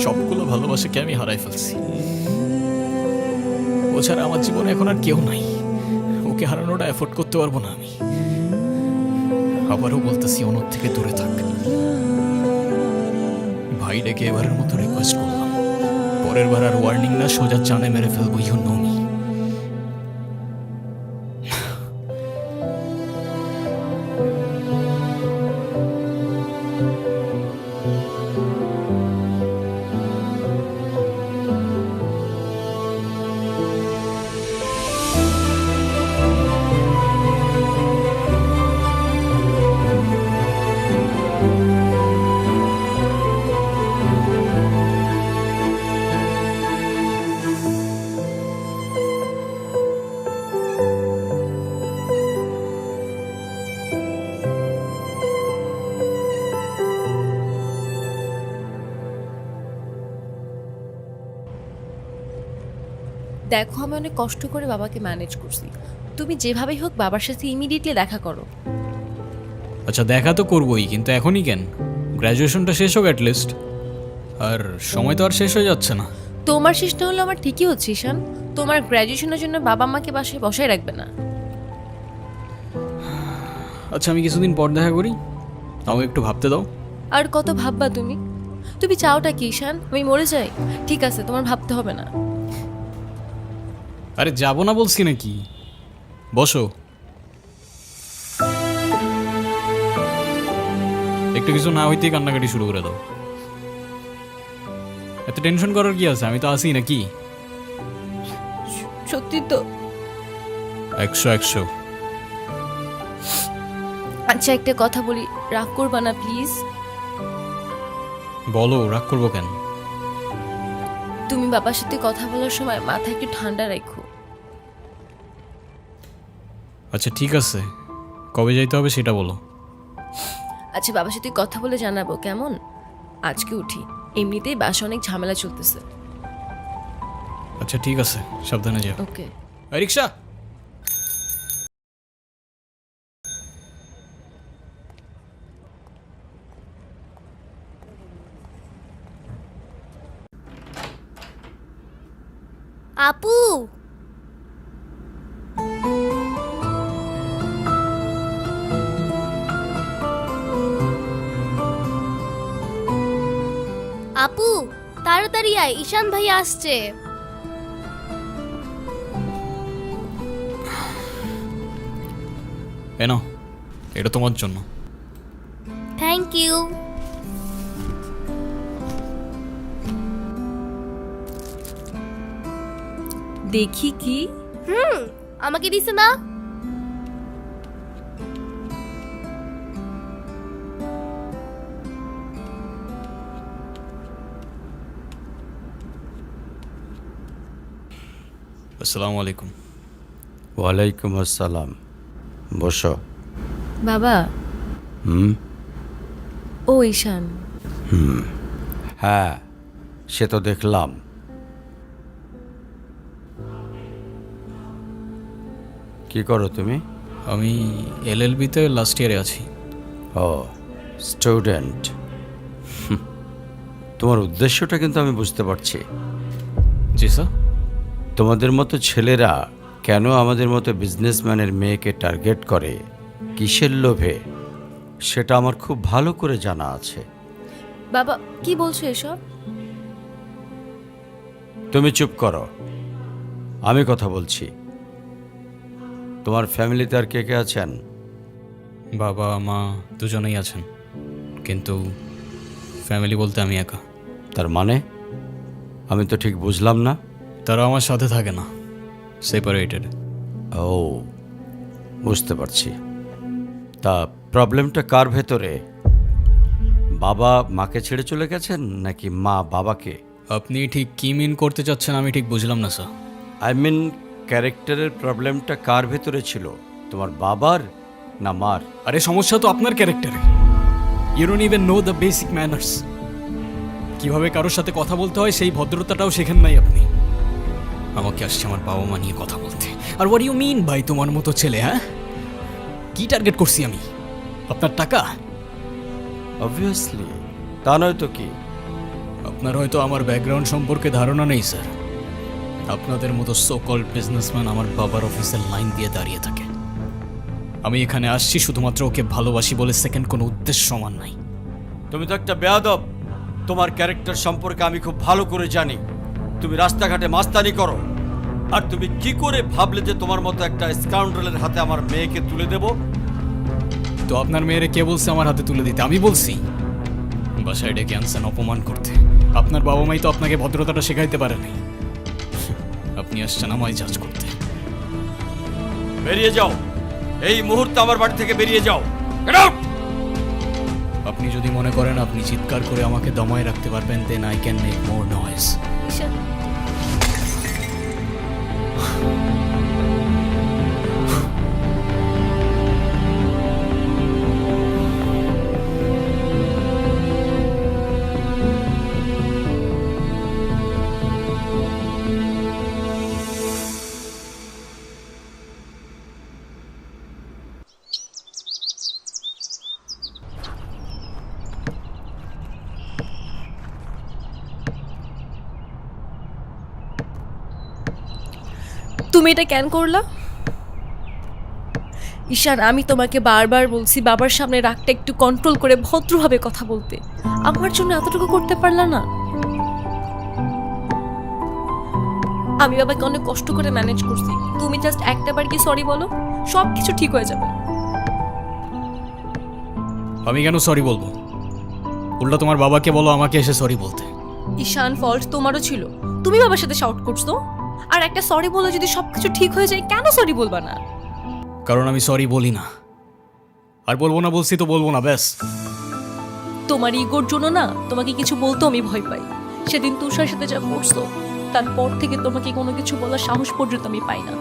[SPEAKER 1] সবগুলো ভালোবাসাকে আমি হারাই ফেলছি। ও ছাড়া আমার জীবনে এখন আর কেউ নাই। ওকে হারানোটা এফোর্ড করতে পারবো না আমি। আবারও বলতেছি, অনুর থেকে দূরে থাক ভাই। ডেকে এবারের মতো রিকোয়েস্ট করলাম, পরের বার আর ওয়ার্নিং না, সোজা চানে মেরে ফেলবো। You know me.
[SPEAKER 6] দেখো, আমি অনেক কষ্ট করে বাবাকে ম্যানেজ করছি। তুমি যেভাবেই হোক বাবার সাথে ইমিডিয়েটলি দেখা করো।
[SPEAKER 1] আচ্ছা দেখা তো করবোই, কিন্তু এখনই কেন? গ্র্যাজুয়েশনটা শেষ হোক অ্যাটলিস্ট। আর সময় তো আর শেষ হয়ে যাচ্ছে না।
[SPEAKER 6] তোমার শেষ না হলে আমার ঠিকই হচ্ছে ঈশান। তোমার গ্র্যাজুয়েশনের জন্য বাবা মাকে বাসায় বসায় রাখবে না।
[SPEAKER 1] আচ্ছা আমি কিছুদিন পর দেখা করি, আমাকে একটু ভাবতে দাও।
[SPEAKER 6] আর কত ভাববা তুমি? তুমি চাওটা কি ঈশান? আমি মরে যাই? ঠিক আছে, তোমার ভাবতে হবে না।
[SPEAKER 1] আরে যাবো না বলছি নাকি? বসো। একটু কিছু না হইতেই কান্নাকাটি শুরু করে দাও। এত টেনশন করার কি আছে? আমি তো আসি নাকি।
[SPEAKER 6] সত্যি তো?
[SPEAKER 1] 100
[SPEAKER 6] আচ্ছা একটা কথা বলি, রাগ করবা না প্লিজ?
[SPEAKER 1] বলো, রাগ করবো কেন?
[SPEAKER 6] তুমি বাবার সাথে কথা বলার সময় মাথা একটু ঠান্ডা রাখো।
[SPEAKER 1] আচ্ছা ঠিক আছে, কবে যাইতে হবে সেটা বলো।
[SPEAKER 6] আচ্ছা বাবার সাথে কথা বলে জানাবো, কেমন? আজকে উঠি, এমনিতেই বাসা অনেক ঝামেলা চলতেছে।
[SPEAKER 1] আচ্ছা ঠিক আছে, সাবধানে যাও।
[SPEAKER 6] ওকে।
[SPEAKER 1] রিক্সা।
[SPEAKER 2] আপু, আপু তাড়াতাড়ি আয়, ঈশান ভাই আসছে।
[SPEAKER 1] এ নাও, এটা তোমার জন্য।
[SPEAKER 2] Thank you.
[SPEAKER 6] দেখি কি?
[SPEAKER 2] আমাকে দিছে না?
[SPEAKER 1] আসসালামু আলাইকুম।
[SPEAKER 11] ওয়ালাইকুম আসসালাম। বসো।
[SPEAKER 6] বাবা,
[SPEAKER 11] হুম।
[SPEAKER 6] ও ঈশান,
[SPEAKER 11] হ্যাঁ, সে তো দেখলাম। কি করো তুমি?
[SPEAKER 1] আমি এলএলবিতে লাস্ট ইয়ারে আছি।
[SPEAKER 11] ও, স্টুডেন্ট। তোমার উদ্দেশ্যটা কিন্তু আমি বুঝতে পারছি।
[SPEAKER 1] জি স্যার।
[SPEAKER 11] তোমাদের মতো ছেলেরা কেন আমাদের মতো বিজনেসম্যানের মেয়েকে টার্গেট করে, কিসের লোভে, সেটা আমার খুব ভালো করে জানা আছে।
[SPEAKER 6] বাবা কি বলছো এসব?
[SPEAKER 11] তুমি চুপ করো, আমি কথা বলছি। তোমার ফ্যামিলিতে আর কে কে আছেন?
[SPEAKER 1] বাবা মা দুজনেই আছেন, কিন্তু ফ্যামিলি বলতে আমি একা।
[SPEAKER 11] তার মানে আমি তো ঠিক বুঝলাম না।
[SPEAKER 1] তারা আমার সাথে থাকে না, সেপারেটেড।
[SPEAKER 11] ও, বুঝতে পারছি। তা প্রবলেমটা কার ভেতরে? বাবা মাকে ছেড়ে চলে গেছেন নাকি মা বাবাকে?
[SPEAKER 1] আপনি ঠিক কি মিন করতে চাচ্ছেন আমি ঠিক বুঝলাম না স্যার।
[SPEAKER 11] আই মিন, ক্যারেক্টারের প্রবলেমটা কার ভেতরে ছিল, তোমার বাবার না মার?
[SPEAKER 1] আরে সমস্যা তো আপনার ক্যারেক্টারে। You don't even know the basic manners. কিভাবে কারোর সাথে কথা বলতে হয় সেই ভদ্রতাটাও শেখেন নাই আপনি। আমাকে আসছে আমার বাবা মা নিয়ে কথা বলতে। আর হোয়াট ইউ মিন ভাই তোমার মতো ছেলে? হ্যাঁ, কি টার্গেট করছি আমি? আপনার টাকা?
[SPEAKER 11] অবভিয়াসলি, তা নয় তো কি?
[SPEAKER 1] আপনার হয়তো আমার ব্যাকগ্রাউন্ড সম্পর্কে ধারণা নেই স্যার। আপনাদের মতো সো কল্ড বিজনেসম্যান আমার বাবার অফিসের লাইন দিয়ে দাঁড়িয়ে থাকে। আমি এখানে আসছি শুধুমাত্র ওকে ভালোবাসি বলে, সেকেন্ড কোনো উদ্দেশ্য সমান নাই।
[SPEAKER 11] তুমি তো একটা বেয়াদব। তোমার ক্যারেক্টার সম্পর্কে আমি খুব ভালো করে জানি। তুমি রাস্তাঘাটে মাস্তানি করো, আর তুমি কি করে ভাবলে যে তোমার মতো একটা স্কাউন্ডারের হাতে আমার মেয়েকে তুলে দেব?
[SPEAKER 1] তো আপনার মেয়েরে কে বলছে আমার হাতে তুলে দিতে? আমি বলছি? বাসায় ডেকে আনছেন অপমান করতে। আপনার বাবা মাই তো আপনাকে ভদ্রতাটা শেখাইতে পারে নাই। আপনি আসছেন আমায় জাজ করতে।
[SPEAKER 11] বেরিয়ে যাও, এই মুহূর্তে আমার বাড়ি থেকে বেরিয়ে যাও। Get out!
[SPEAKER 1] আপনি যদি মনে করেন আপনি চিৎকার করে আমাকে দমায় রাখতে পারবেন, then I can make more noise.
[SPEAKER 6] Ishaan, তুমি এটা কেন করলা? ঈশান, আমি তোমাকে বারবার বলছি বাবার সামনে রাগটা একটু কন্ট্রোল করে ভদ্রভাবে কথা বলতে। আমার জন্য এতটুকু করতে পারলা না? আমি বাবাকে অনেক কষ্ট করে ম্যানেজ করছি। তুমি জাস্ট একটাবার কি সরি বলো, সব কিছু ঠিক হয়ে যাবে।
[SPEAKER 1] আমি কেন সরি বলবো? উল্টা তোমার বাবাকে বলো আমাকে এসে সরি বলতে।
[SPEAKER 6] ঈশান, ফল্ট তোমারও ছিল। তুমি বাবার সাথে শাউট করছো, আর একটা সরি বলে যদি সবকিছু ঠিক হয়ে যায়, কেন সরি বলবা না?
[SPEAKER 1] কারণ আমি সরি বলি না, আর বলবো না। বলছি তো বলবো না, ব্যাস।
[SPEAKER 6] তোমার ইগোর জন্য না তোমাকে কিছু বলতেও আমি ভয় পাই। সেদিন তুষার সাথে যা করছো, তারপর থেকে তোমাকে কোনো কিছু বলার সাহস পর্যন্ত আমি পাই না।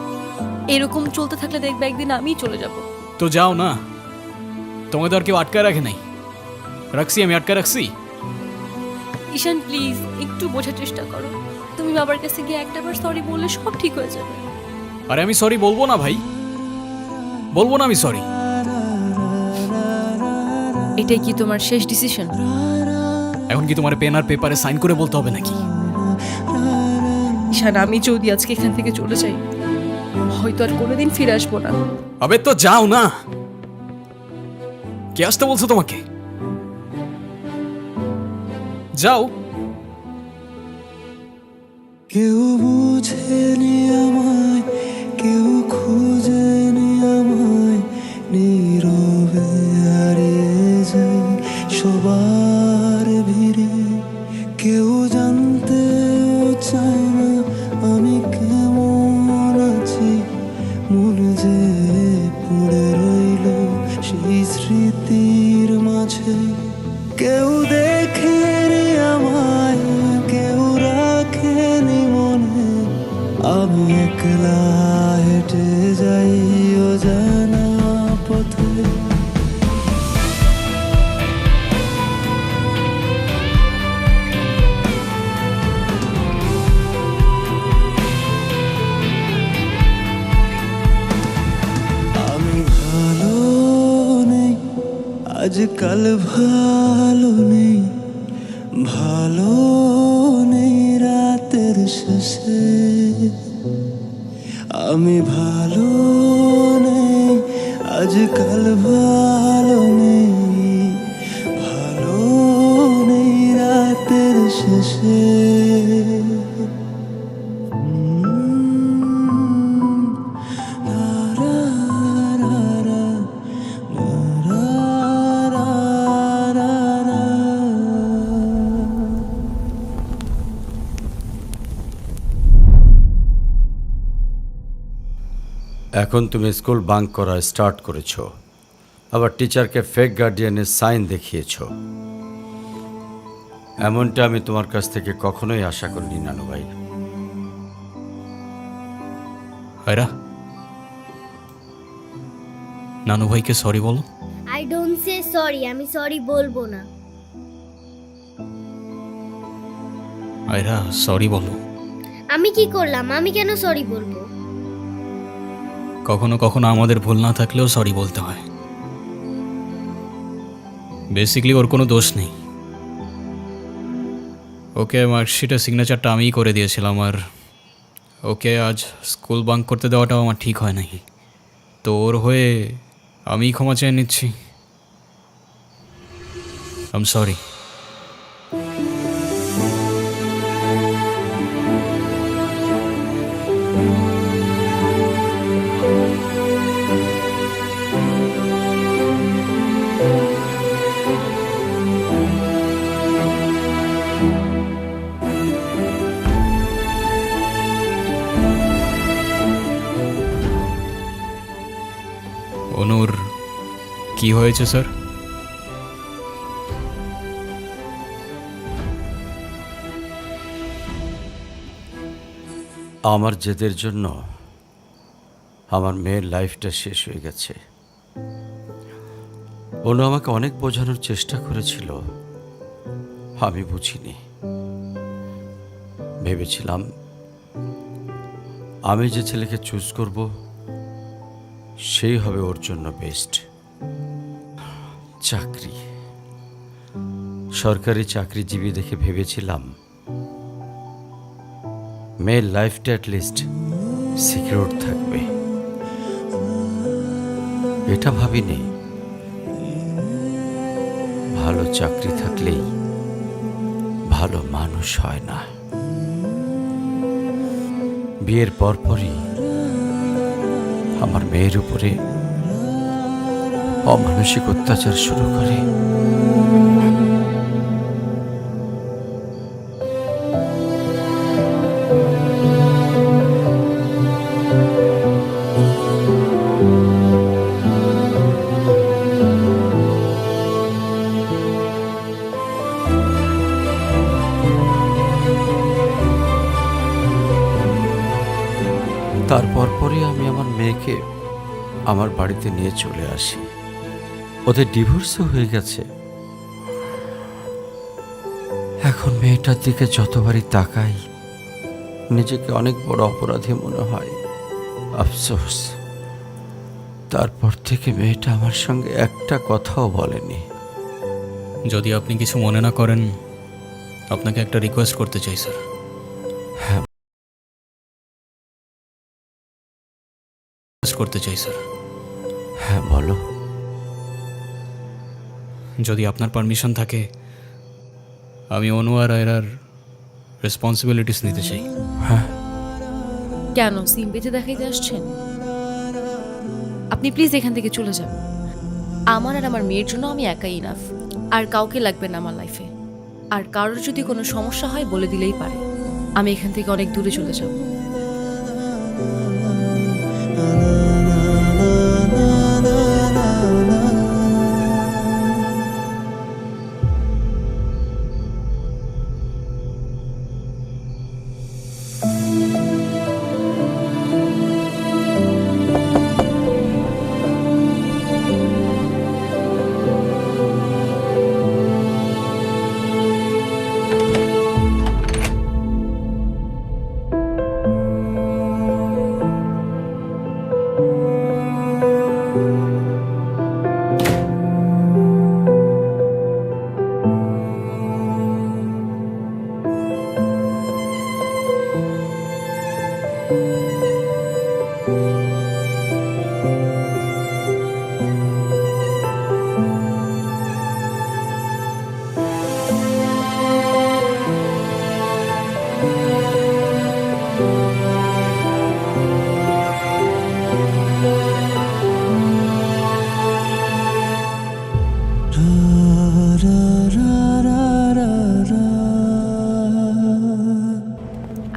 [SPEAKER 6] এরকম চলতে থাকলে দেখবে একদিন আমিই চলে যাব।
[SPEAKER 1] তো যাও না, তোমাকে তো আর কেউ আটকায় রাখে নাই। রাখছি, আমি আটকায় রাখছি।
[SPEAKER 6] ঈশান প্লিজ একটু বোঝার চেষ্টা করো। তুমি বাবার কাছে গিয়ে একটাবার সরি বললে সব ঠিক হয়ে যাবে।
[SPEAKER 1] আরে আমি সরি বলবো না ভাই, বলবো না আমি সরি।
[SPEAKER 6] এটাই কি তোমার শেষ ডিসিশন?
[SPEAKER 1] এখন কি তোমার পেন আর পেপারে সাইন করে বলতে হবে নাকি?
[SPEAKER 6] ঈশান, আমি যদি আজকে এখান থেকে চলে যাই, হয়তো আর কোনোদিন ফিরে আসবো না।
[SPEAKER 1] আবে তো যাও না। কে আসতে বলছো তোমাকে? যাও।
[SPEAKER 12] কেউ বুঝেনি আমায়, কেউ খুঁজেনি আমায়, নীরবে হারিয়ে যাই সবার ভিড়ে। কেউ জানতেও চায় না আমি কেমন আছি, মন যে পড়ে রইল সেই স্মৃতির মাঝে। কেউ দেখেনি আমায়, কেউ রাখেনি মনে, আমি একলা হেঁটে যাই অজানা পথে। আমি ভালো নেই, আজকাল ভালো নেই, ভালো নেই রাতের শেষে। আমি ভালো নেই, আজকাল ভালো নেই, ভালো নেই রাতের শেষে।
[SPEAKER 11] এখন তুমি স্কুল বাঙ্ক করা স্টার্ট করেছো, আবার টিচারকে ফেক গার্ডিয়ানের সাইন দেখিয়েছো। এমনটা আমি তোমার কাছ থেকে কখনোই আশা করিনি নানু ভাই।
[SPEAKER 1] আয়রা, নানু ভাইকে সরি বলো।
[SPEAKER 2] আই ডোন্ট সে সরি, আমি সরি বলবো না।
[SPEAKER 1] আয়রা, সরি বলো।
[SPEAKER 2] আমি কি করলাম? আমি কেন সরি বলবো?
[SPEAKER 1] কখনো কখনো আমাদের ভুল না থাকলেও সরি বলতে হয়। বেসিক্যালি ওর কোনো দোষ নেই। ওকে মার্কশিটের সিগনেচারটা আমিই করে দিয়েছিলাম, আর ওকে আজ স্কুল বাঙ্ক করতে দেওয়াটাও আমার ঠিক হয় নাই। তো ওর হয়ে আমিই ক্ষমা চেয়ে নিচ্ছি। I am sorry. অনুর কি হয়েছে স্যার?
[SPEAKER 11] আমার জেদের জন্য আমার মেয়ের লাইফটা শেষ হয়ে গেছে। অনু আমাকে অনেক বোঝানোর চেষ্টা করেছিল, আমি বুঝিনি। ভেবেছিলাম আমি যে ছেলেকে চুজ করব সেই হবে ওর জন্য বেস্ট। চাকরি, সরকারি চাকরিজীবী দেখে ভেবেছিলাম মেয়ের লাইফটা অ্যাটলিস্ট সিকিউর থাকবে। এটা ভাবিনি ভালো চাকরি থাকলেই ভালো মানুষ হয় না। বিয়ের পরপরই আমার মেয়ের উপরে অমানসিক অত্যাচার শুরু করে। তারপর পরে আমি আমার মেয়েকে আমার বাড়িতে নিয়ে চলে আসি। ওদের ডিভোর্সও হয়ে গেছে। এখন মেয়েটার দিকে যতবারই তাকাই নিজেকে অনেক বড় অপরাধী মনে হয়। আফসোস, তারপর থেকে মেয়েটা আমার সঙ্গে একটা কথাও বলেনি।
[SPEAKER 1] যদি আপনি কিছু মনে না করেন, আপনাকে একটা রিকোয়েস্ট করতে চাই স্যার।
[SPEAKER 11] হ্যাঁ,
[SPEAKER 1] করতে চাই স্যার।
[SPEAKER 11] হ্যাঁ বলো।
[SPEAKER 1] যদি আপনার পারমিশন থাকে, আমি অনু আর আয়রার রেসপন্সিবিলিটিস নিতে চাই।
[SPEAKER 6] কেন সিম্পেথি দেখাইতে আসছেন? আপনি প্লিজ এখান থেকে চলে যান। আমার আর আমার মেয়ের জন্য আমি একাই ইনাফ, আর কাউকে লাগবে না আমার লাইফে। আর কারোর যদি কোনো সমস্যা হয় বলে দিলেই পারে। আমি এখান থেকে অনেক দূরে চলে যাব।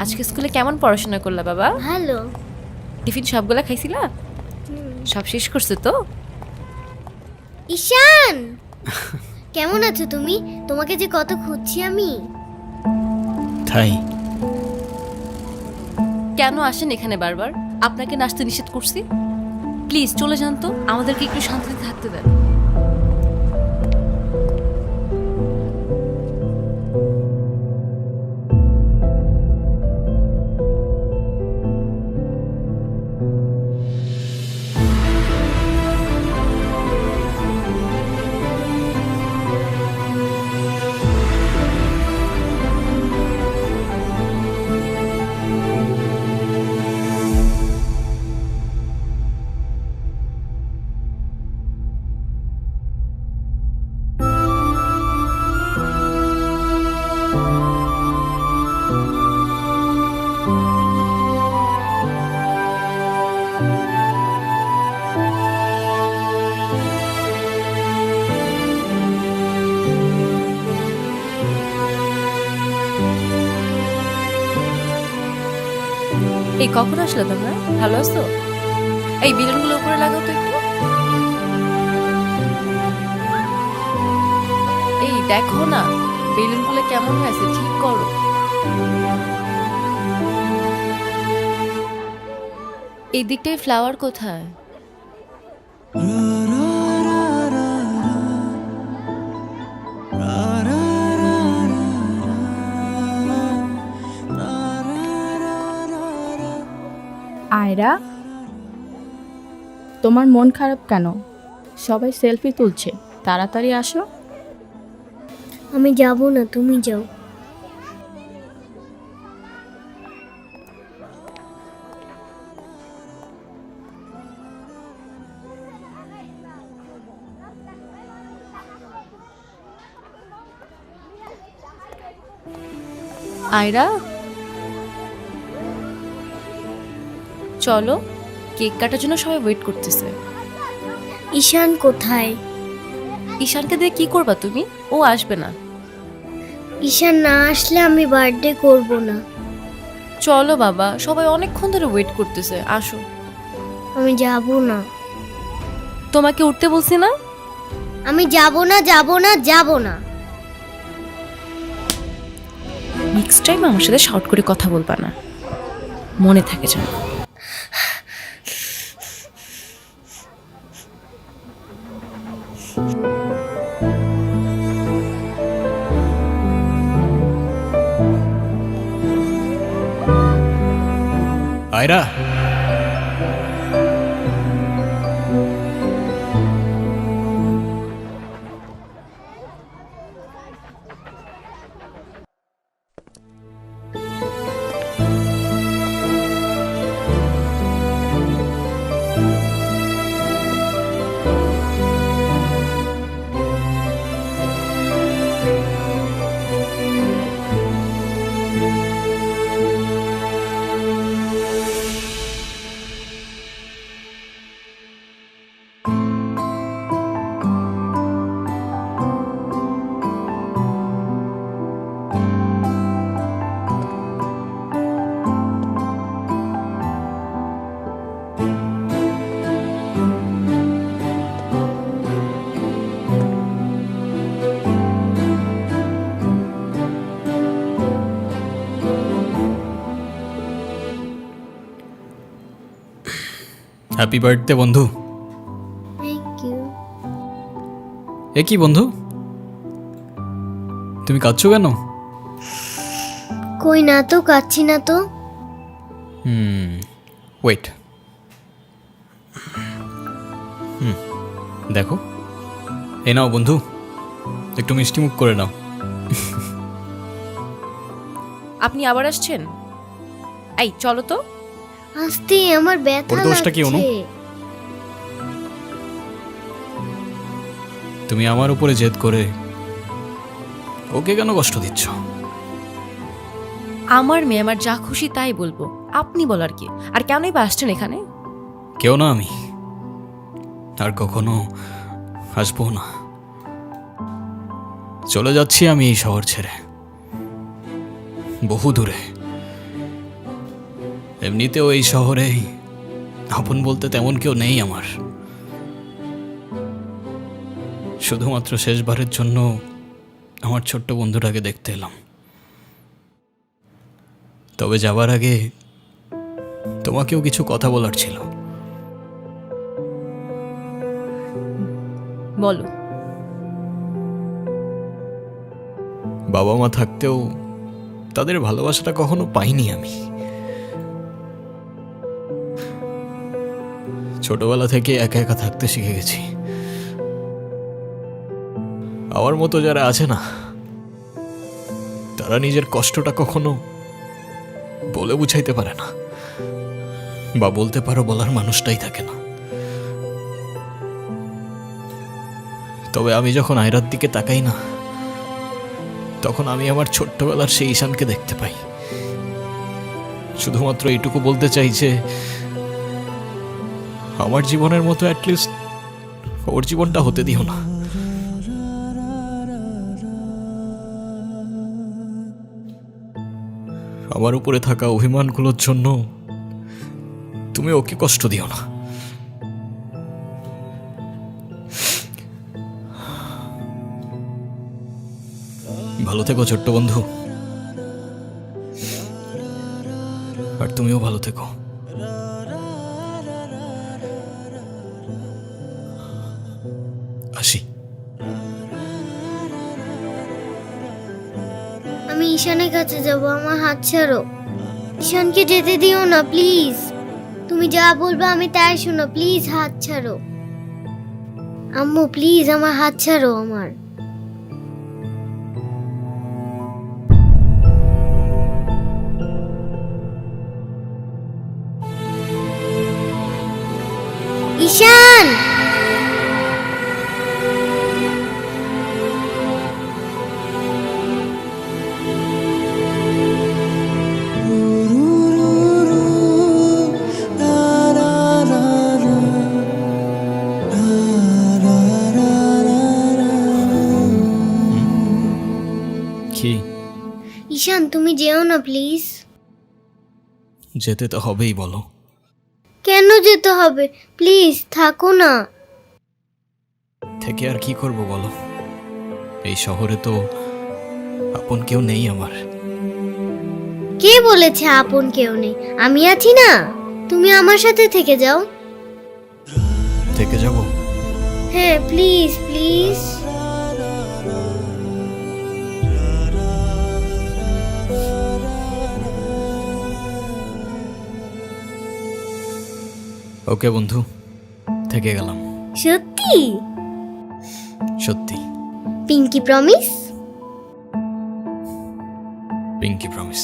[SPEAKER 6] আজকে স্কুলে কেমন পড়াশোনা করলা বাবা?
[SPEAKER 2] ভালো।
[SPEAKER 6] টিফিন সবগুলা খাইছিলা? সব শেষ করছে তো?
[SPEAKER 2] ঈশান, কেমন আছো তুমি? তোমাকে যে কত খুঁজছি আমি।
[SPEAKER 1] তাই
[SPEAKER 6] কেন আসেন এখানে বারবার? আপনাকে নাচতে নিষেধ করছি? প্লিজ চলে যান তো, আমাদেরকে একটু শান্তিতে থাকতে দেন। এই কখন আসলে তোমরা? ভালো আছো? এই বেলুনগুলো উপরে লাগাও তো একটু। এই দেখো না বেলুনগুলো কেমন হয়েছে, ঠিক করো। এই দিকটায় ফ্লাওয়ার কোথায়?
[SPEAKER 13] আয়রা, তোমার মন খারাপ কেন? সবাই সেলফি তুলছে, তাড়াতাড়ি আসো।
[SPEAKER 2] আমি যাব না, তুমি যাও।
[SPEAKER 6] আয়রা চলো, কেক কাটার জন্য সবাই ওয়েট করতেছে।
[SPEAKER 2] ঈশান কোথায়?
[SPEAKER 6] ঈশানকে দিয়ে কি করবা তুমি? ও আসবে না।
[SPEAKER 2] ঈশান না আসলে আমি বার্থডে করব না।
[SPEAKER 6] চলো বাবা, সবাই অনেকক্ষণ ধরে ওয়েট করতেছে, আসো।
[SPEAKER 2] আমি যাব না।
[SPEAKER 6] তোমাকে উঠতে বলছি না?
[SPEAKER 2] আমি যাব না, যাব না, যাব না।
[SPEAKER 6] নেক্সট টাইম আমার সাথে শর্ট করে কথা বলবা না, মনে থাকে যেন।
[SPEAKER 1] আয়রা, হ্যাপি বার্থডে বন্ধু।
[SPEAKER 2] Thank you.
[SPEAKER 1] এ কি বন্ধু, তুমি কাঁদছো কেন?
[SPEAKER 2] কই না তো, কাচ্ছি না তো।
[SPEAKER 1] ওয়েট, দেখো, এ নাও বন্ধু, একটু মিষ্টি মুখ করে নাও।
[SPEAKER 6] আপনি আবার আসছেন? এই চলো তো।
[SPEAKER 2] আস্তে, আমার ব্যথা
[SPEAKER 1] ওর দোষটা কি অনু?
[SPEAKER 2] লাগছে।
[SPEAKER 1] তুমি আমার উপরে জেদ করে ওকে কেন কষ্ট দিচ্ছ?
[SPEAKER 6] আমার মেয়ে, আমার যা খুশি তাই বলবো, আপনি বলার কি? আর কেনই বা আসছেন এখানে?
[SPEAKER 1] কেউ না আমি, আর কখনো আসবো না। চলে যাচ্ছি আমি এই শহর ছেড়ে, বহু দূরে। এমনিতেও এই শহরে আপন বলতে তেমন কেউ নেই আমার। শুধুমাত্র শেষবারের জন্য আমার ছোট্ট বন্ধুটাকে দেখতে এলাম। তবে যাবার আগে তোমাকেও কিছু কথা বলার ছিল।
[SPEAKER 6] বলো।
[SPEAKER 1] বাবা মা থাকতেও তাদের ভালোবাসাটা কখনো পাইনি আমি। ছোটবেলা থেকে একা একা থাকতে শিখে গেছি। আমার মতো যারা আছে না, তারা নিজের কষ্টটা কখনো বলে বুঝাইতে পারে না, বা বলতে পারো বলার মানুষটাই থাকে না। তবে আমি যখন আয়রার দিকে তাকাই না, তখন আমি আমার ছোট্টবেলার সেই ঈশানকে দেখতে পাই। শুধুমাত্র এইটুকু বলতে চাই যে আমার জীবনের মতো অ্যাটলিস্ট ওর জীবনটা হতে দিও না। আমার উপরে থাকা অভিমানগুলোর জন্য তুমি ওকে কষ্ট দিও না। ভালো থেকো ছোট্ট বন্ধু, আর তুমিও ভালো থেকো। আসি।
[SPEAKER 2] আমি ঈশানের কাছে যাব, আমার হাত ছাড়ো। ঈশানকে যেতে দিও না প্লিজ। তুমি যা বলবে আমি তাই শোনো, প্লিজ হাত ছাড়ো। আম্মু প্লিজ আমার হাত ছাড়ো। আমার ঈশান,
[SPEAKER 1] কি?
[SPEAKER 2] ঈশান তুমি যেও না প্লিজ।
[SPEAKER 1] যেতে তো হবেই, বলো।
[SPEAKER 2] কেন যেতে হবে? প্লিজ থাকো না।
[SPEAKER 1] থেকে আর কি করব বলো? এই শহরে তো আপন কেউ নেই আমার।
[SPEAKER 2] কে বলেছে আপন কেউ নেই? আমি আছি না, তুমি আমার সাথে থেকে যাও।
[SPEAKER 1] থেকে যাব?
[SPEAKER 2] হ্যাঁ প্লিজ প্লিজ।
[SPEAKER 1] ওকে বন্ধু, থেকে গেলাম।
[SPEAKER 2] সত্যি?
[SPEAKER 1] সত্যি।
[SPEAKER 2] Pinky promise?
[SPEAKER 1] Pinky promise.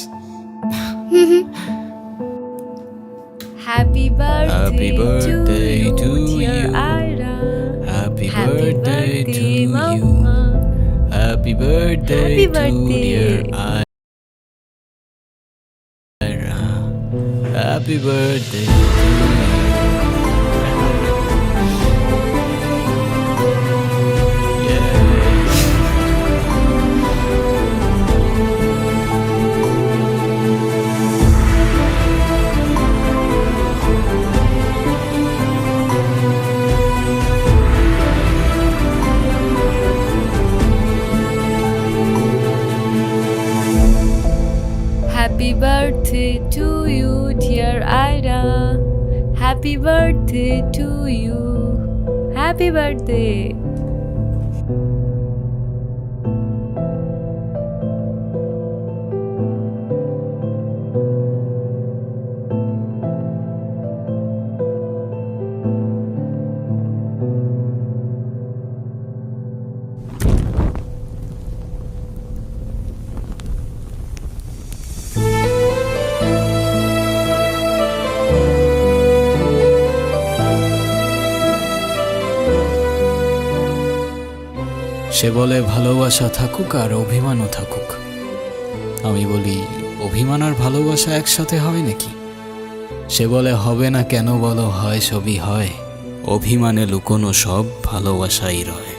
[SPEAKER 6] Happy
[SPEAKER 1] Happy birthday to you.
[SPEAKER 6] Ayra.
[SPEAKER 1] Happy
[SPEAKER 6] Happy
[SPEAKER 1] birthday to
[SPEAKER 6] birthday,
[SPEAKER 1] you.
[SPEAKER 6] Mama.
[SPEAKER 1] Happy birthday
[SPEAKER 6] Happy
[SPEAKER 1] to
[SPEAKER 6] birthday.
[SPEAKER 1] dear Ira. Happy birthday to you.
[SPEAKER 6] Happy birthday to you, dear Ira. Happy birthday to you, happy birthday.
[SPEAKER 1] সে বলে ভালোবাসা থাকুক আর অভিমানও থাকুক। আমি বলি অভিমান আর ভালোবাসা একসাথে হয় নাকি? সে বলে হবে না কেন বলো, হয় সবই হয়, অভিমানে লুকোনো সব ভালোবাসাই রয়।